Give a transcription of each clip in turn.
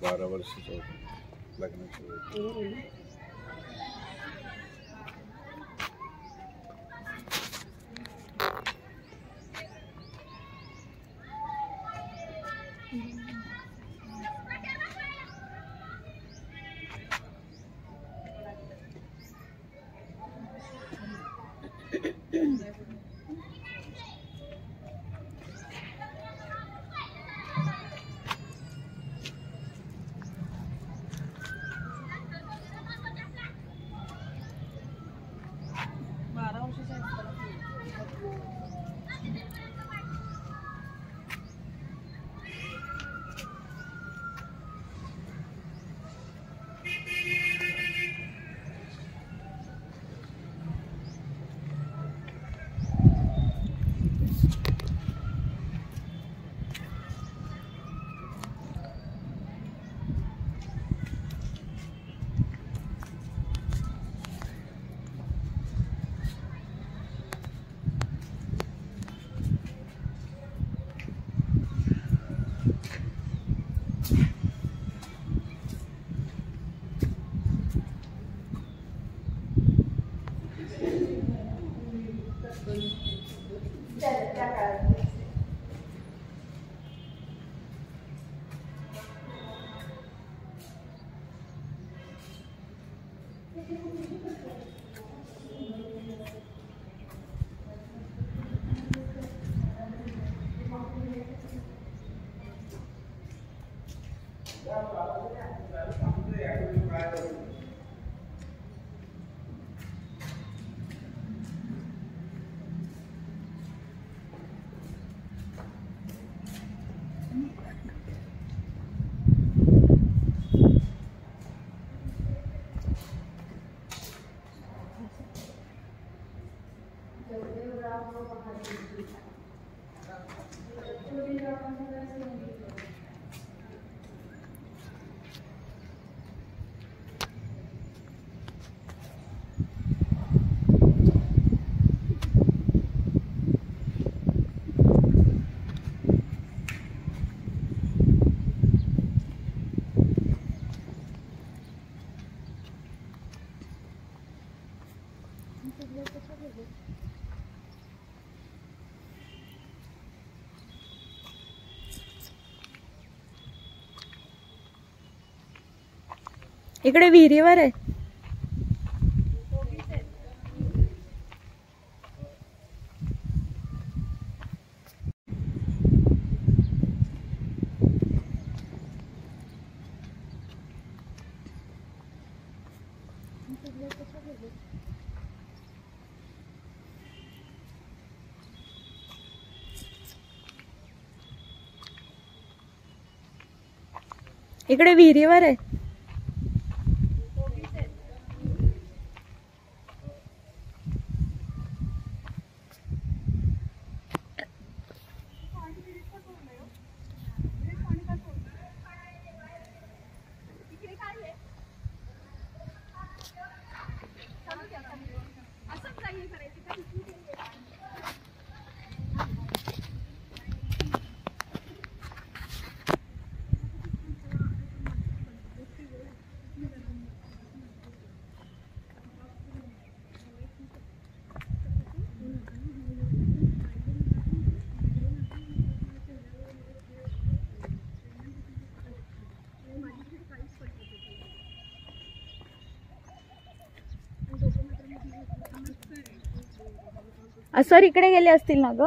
बारा वर्षाचं होतं लग्नाच्या वेळी. इकडे विहिरीवर आहे. इकडे विहिरीवर आहे. सर इकडे गेले असतील ना ग.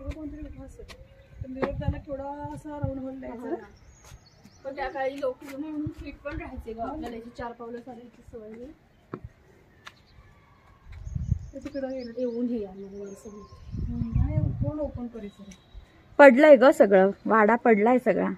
पुढे कोणतरी उभा असेल तर निरोप त्याला थोडासा राऊंड होल द्यायचा ना. पण त्या काळी लोक म्हणून फिट पण राहायचे ग, आपल्याला याची 4 पावलं चालायची सवय नाही. तिकडं गेलं येऊन हे आम्हाला सगळं नाही पूर्ण ओपन परिसर आहे. पडलंय ग सगळं, वाडा पडलाय सगळा.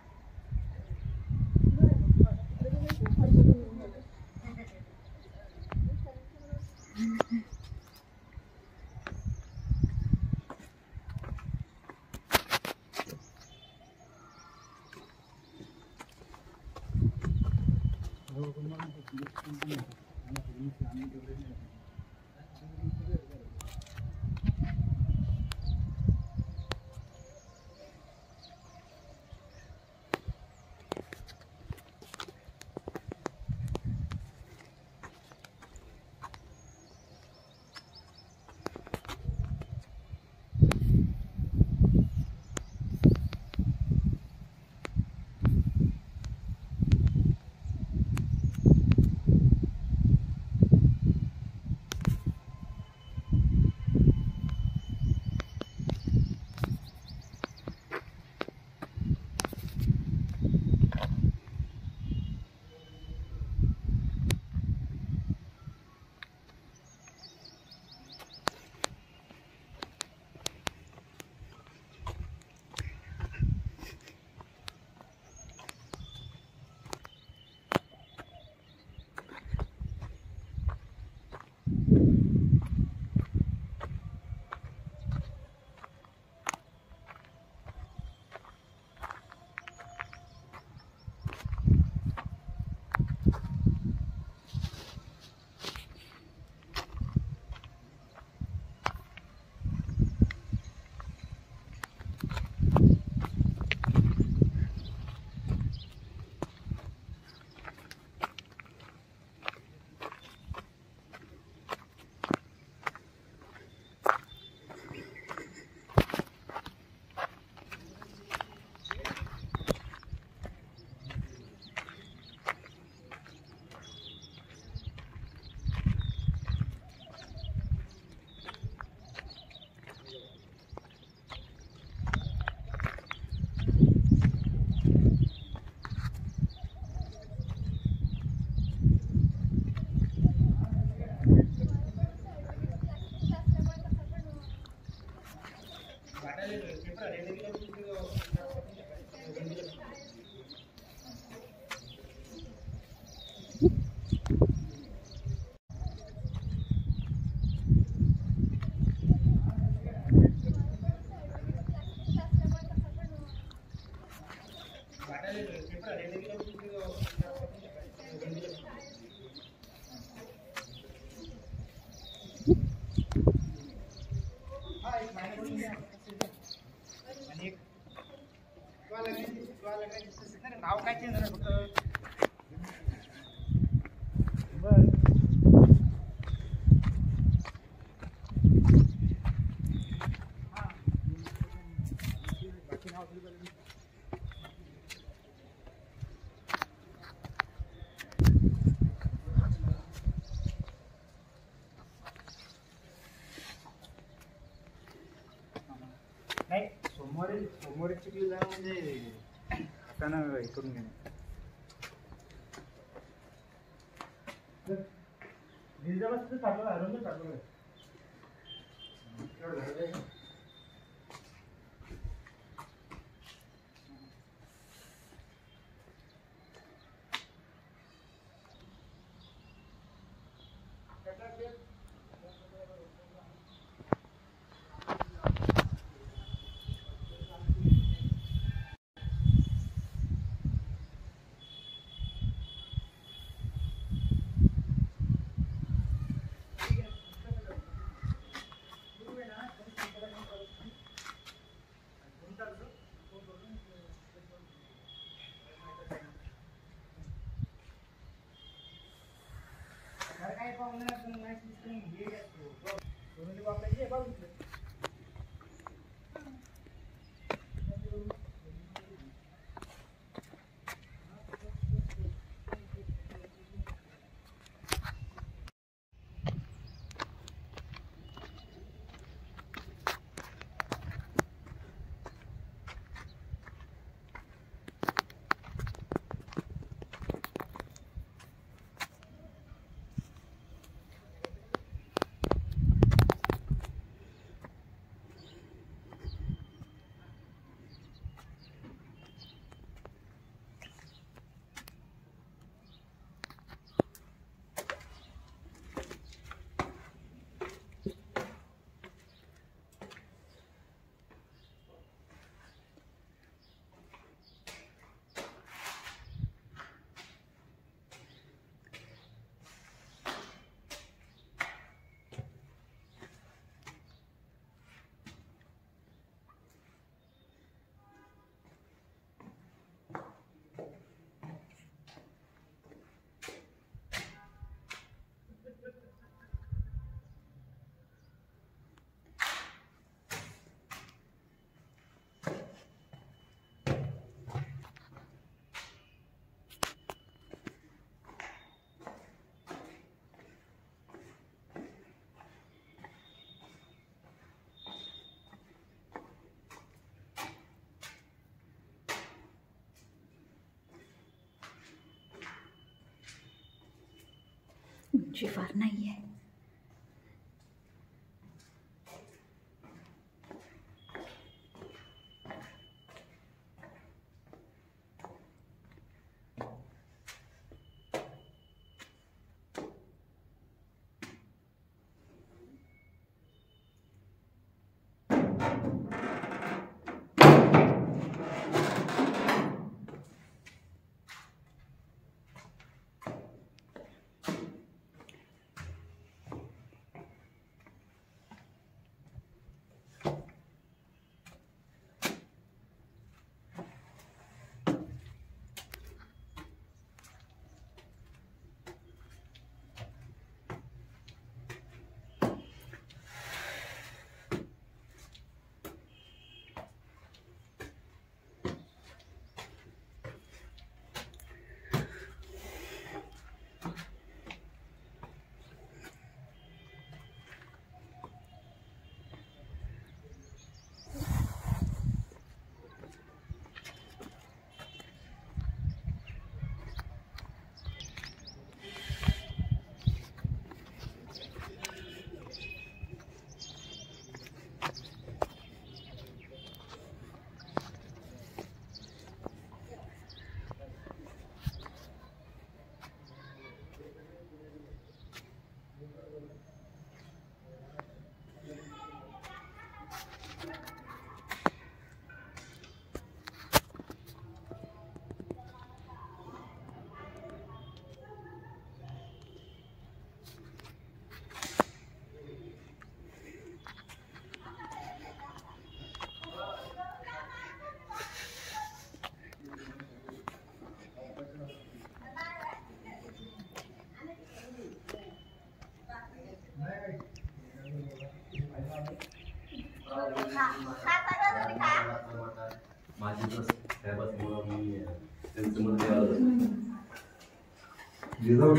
नाव काय चेंज झालं फक्त नाही सोमवारी चिखली जाणं म्हणजे हाताने हे करून घेणे. तशी फार नाही आहे.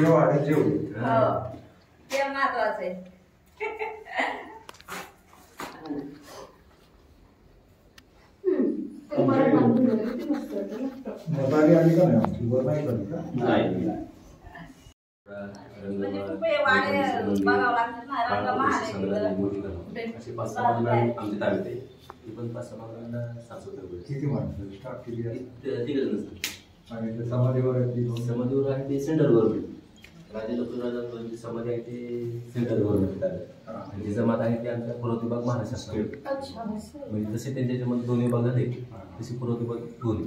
वाढायचे ते महत्वाचं आहे. मसाले आली का नाही आमची वर नाही झाली का? किती माणसं स्टाफ किती आहे? आणि ते समाधीवर आहे ती समाधीवर आहे ते सेंट्रल गव्हर्नमेंट. राजे लक्ष्मीराजांची समाधी आहे ते सेंट्रल गव्हर्नमेंट आणि जे जमात आहे ते आमच्या पूर्व विभाग महाराष्ट्र शासन. म्हणजे जसे त्यांच्या याच्यामध्ये दोन विभाग झाले तसे पूर्व विभाग दोन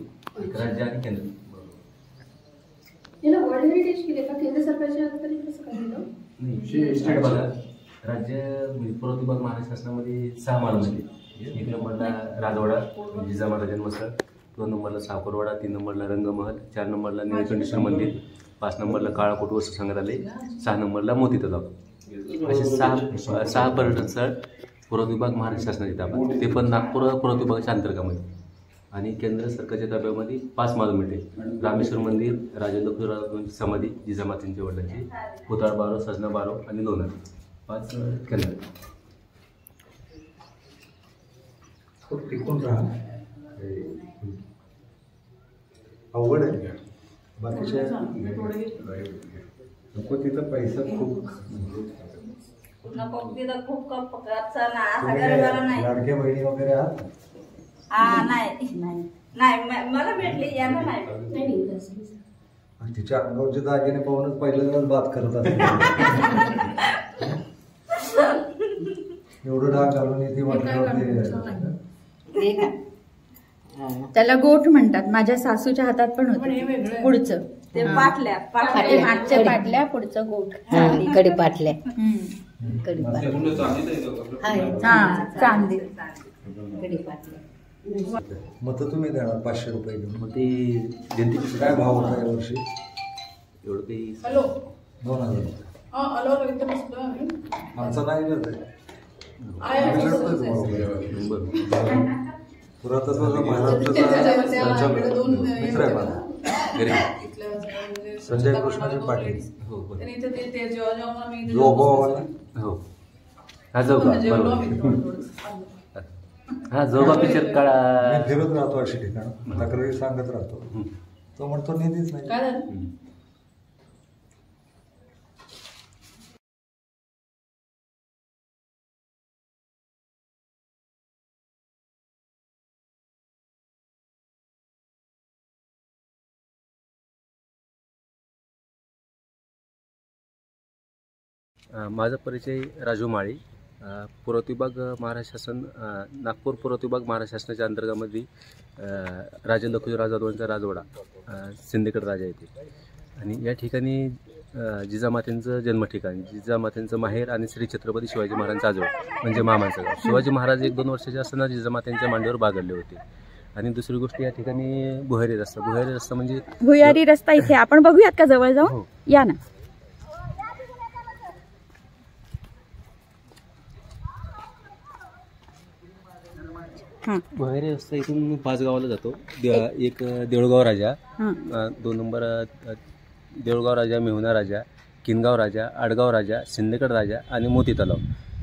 राज्य आणि केंद्र. वर्ल्ड हेरिटेज केले का केंद्र सरकारच्या तरी कसं काय नाही बघा राज्य पूर्व विभाग महाराष्ट्र शासनामध्ये 6 मालमत्ते. 1 नंबरला राजवाडा म्हणजे जिजामाता जन्मस्थळ, 2 नंबरला साकोरवाडा, 3 नंबरला रंगमहल, 4 नंबरला निळकंठेश्वर मंदिर, 5 नंबरला काळाकोट वस्तू संग्रहालय, 6 नंबरला मोती तलाव. असे 6 पर्यटन स्थळ पूर्व विभाग महाराष्ट्र शासनाच्या ताब्यात, ते पण नागपूर पूर्व विभागाच्या अंतर्गतामध्ये. आणि केंद्र सरकारच्या ताब्यामध्ये 5 मालमत्ते, रामेश्वर मंदिर, राजे लक्ष्मीराजांची समाधी, जिजामातांच्या वडिलांची, पुतळा बारो, सजना बारो आणि लोणार, 5 केंद्र. टिकून राहा अवघड आहे. बाकीच्या नको तिथं पैसा खूप खूप लाडक्या बहिणी वगैरे आहात? नाही मला भेटली यांना नाही. तिच्या अंगावरचे दागिने पाहूनच पहिल्यांदाच बात करत असते. एवढं डाग घालून येते म्हटल्यावर त्याला गोठ म्हणतात. माझ्या सासूच्या हातात पण होते पुढचं ते पाटल्या मागच्या पाटल्या पुढचं गोठ इकडे पाटल्या चांदी मग तर तुम्ही देणार 500 रुपये घेऊन. मग ते जनतेची काय भाव होता यावर्षी? एवढं काही हॅलो 2000. हॅलो इथं बसलो आम्ही. माणसं नाही करत आहे. आहे पुरातत्व महाराष्ट्राचा मित्र आहे माझा संजय कृष्णाजी पाटील. हो हा जोगा पिक्चर काढा. मी फिरत राहतो अशी ठिकाण, तक्रारी सांगत राहतो. तो म्हणतो निधीच नाही. माझा परिचय राजू माळी, पुरावत विभाग महाराष्ट्र शासन, नागपूर पुरावत विभाग महाराष्ट्र शासनाच्या अंतर्गतमध्ये राजे लखुजी जाधवांचा राजवाडा सिंदखेड राजा येथे, आणि या ठिकाणी जिजामातेंचं जन्म ठिकाण, जिजामातेंचं माहेर आणि श्री छत्रपती शिवाजी महाराजांचा आजोळ म्हणजे मामांचं गाव. शिवाजी महाराज 1-2 वर्षाचे असताना जिजामातेंच्या मांडीवर बागडले होते. आणि दुसरी गोष्ट या ठिकाणी भुयारी रस्ता म्हणजे भुयारी रस्ता इथे आपण बघूयात का जवळ जाऊन? हो. या ना. भुयारी रस्ता इथून 5 गावाला जातो. एक देऊळगाव राजा, 2 नंबर देऊळगाव राजा, मेहुणा राजा, किनगाव राजा, आडगाव राजा, सिंदखेड राजा आणि मोती तलाव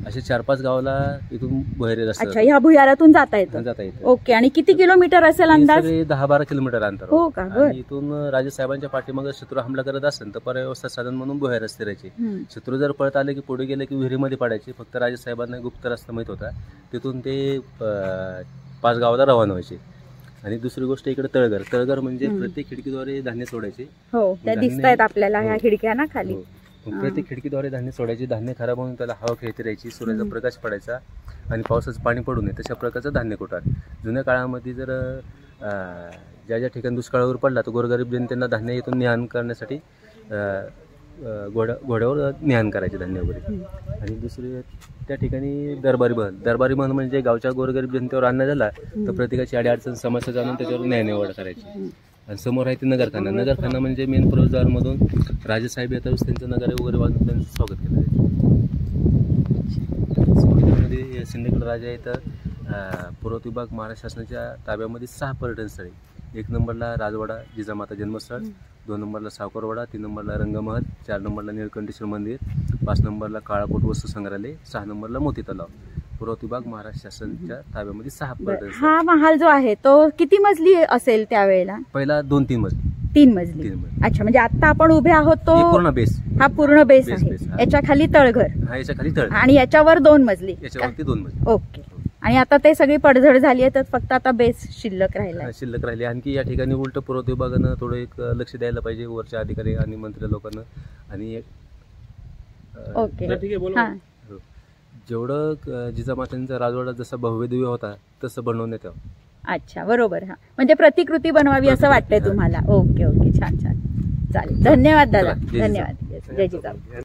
असे 4-5 गावाला इथून भुयारी रस्ता. अच्छा, ह्या भुयारातून जाता येतं. ओके. आणि किती किलोमीटर असेल अंदाज? 10-12 किलोमीटर अंतर. हो का? आणि इथून राजेसाहेबांच्या पाठीमागे शत्रू हमला करत असेल तर परव्यवस्था साधन म्हणून भुयारी रस्ते राहायचे. शत्रू जर पळत आले की पुढे गेले की विहिरीमध्ये पडायचे. फक्त राजेसाहेबांना गुप्त रस्ता माहित होता, तिथून ते 5 गावाला रवाना व्हायचे. आणि दुसरी गोष्ट इकडे तळघर म्हणजे प्रत्येक खिडकीद्वारे धान्य सोडायचे. हो, त्या दिसतायत आपल्याला ह्या खिडक्या ना खाली. प्रत्येक खिडकीद्वारे धान्य सोडायचे. धान्य खराब होऊन त्याला हवा खेळती राहायची, सूर्याचा प्रकाश पडायचा आणि पावसाचं पाणी पडू नये तशा प्रकारचं धान्य कोठार. जुन्या काळामध्ये जर ज्या ठिकाणी दुष्काळावर पडला तर गोरगरीब जनतेला धान्य इथून नेहान करण्यासाठी घोड्यावर नेहान करायचे धान्य वगैरे. आणि दुसरी त्या ठिकाणी दरबारी महल म्हणजे गावच्या गोरगरीब जनतेवर अन्याय झाला तर प्रत्येकाची अडीअडचण समस्या जाणून त्याच्यावर न्यायनिवाडा करायची. आणि समोर आहे ते नगरखाना म्हणजे मेन प्रवेशद्वारमधून राजेसाहेब येतात, त्यांचं नगारे वगैरे वाजून त्यांचं स्वागत केलं जायचं. सिंदखेड राजा इथं पुरावत विभाग महाराष्ट्र शासनाच्या ताब्यामध्ये 6 पर्यटन स्थळे. 1 नंबरला राजवाडा जिजामाता जन्मस्थळ, 2 नंबरला सावकारवाडा, 3 नंबरला रंगमहल, 4 नंबरला निळकंठेश्वर मंदिर, 5 नंबरला काळाकोट वस्तू संग्रहालय, 6 नंबरला मोती तलाव. पुरावत विभाग महाराष्ट्र शासनाच्या ताब्यामध्ये 6 पर्यटन. हा महाल जो आहे तो किती मजली असेल त्यावेळेला? पहिला 2-3 मजली. 3 मजली. अच्छा, म्हणजे आता आपण उभे आहोत तो पूर्ण बेस. हा पूर्ण बेस आहे. याच्या खाली तळघर, याच्या खाली तळ, आणि याच्यावर 2 मजली. याच्यावरती 2 मजली. ओके. आणि आता ते सगळी पडझड झाली आहे तर फक्त आता बेस शिल्लक राहिला. आणखी या ठिकाणी उलट पुरावत विभागानं थोडं एक लक्ष द्यायला पाहिजे वरच्या अधिकारी आणि मंत्री लोकांना. आणि ओके, जेवढं जिजामातेंचा राजवाडा जसा भव्यदिव्य होता तसं बनवण्यात यावं. अच्छा, बरोबर. हा, म्हणजे प्रतिकृती बनवावी असं वाटतंय तुम्हाला. ओके, छान. चालेल. धन्यवाद दादा. धन्यवाद. जय जिजाऊ.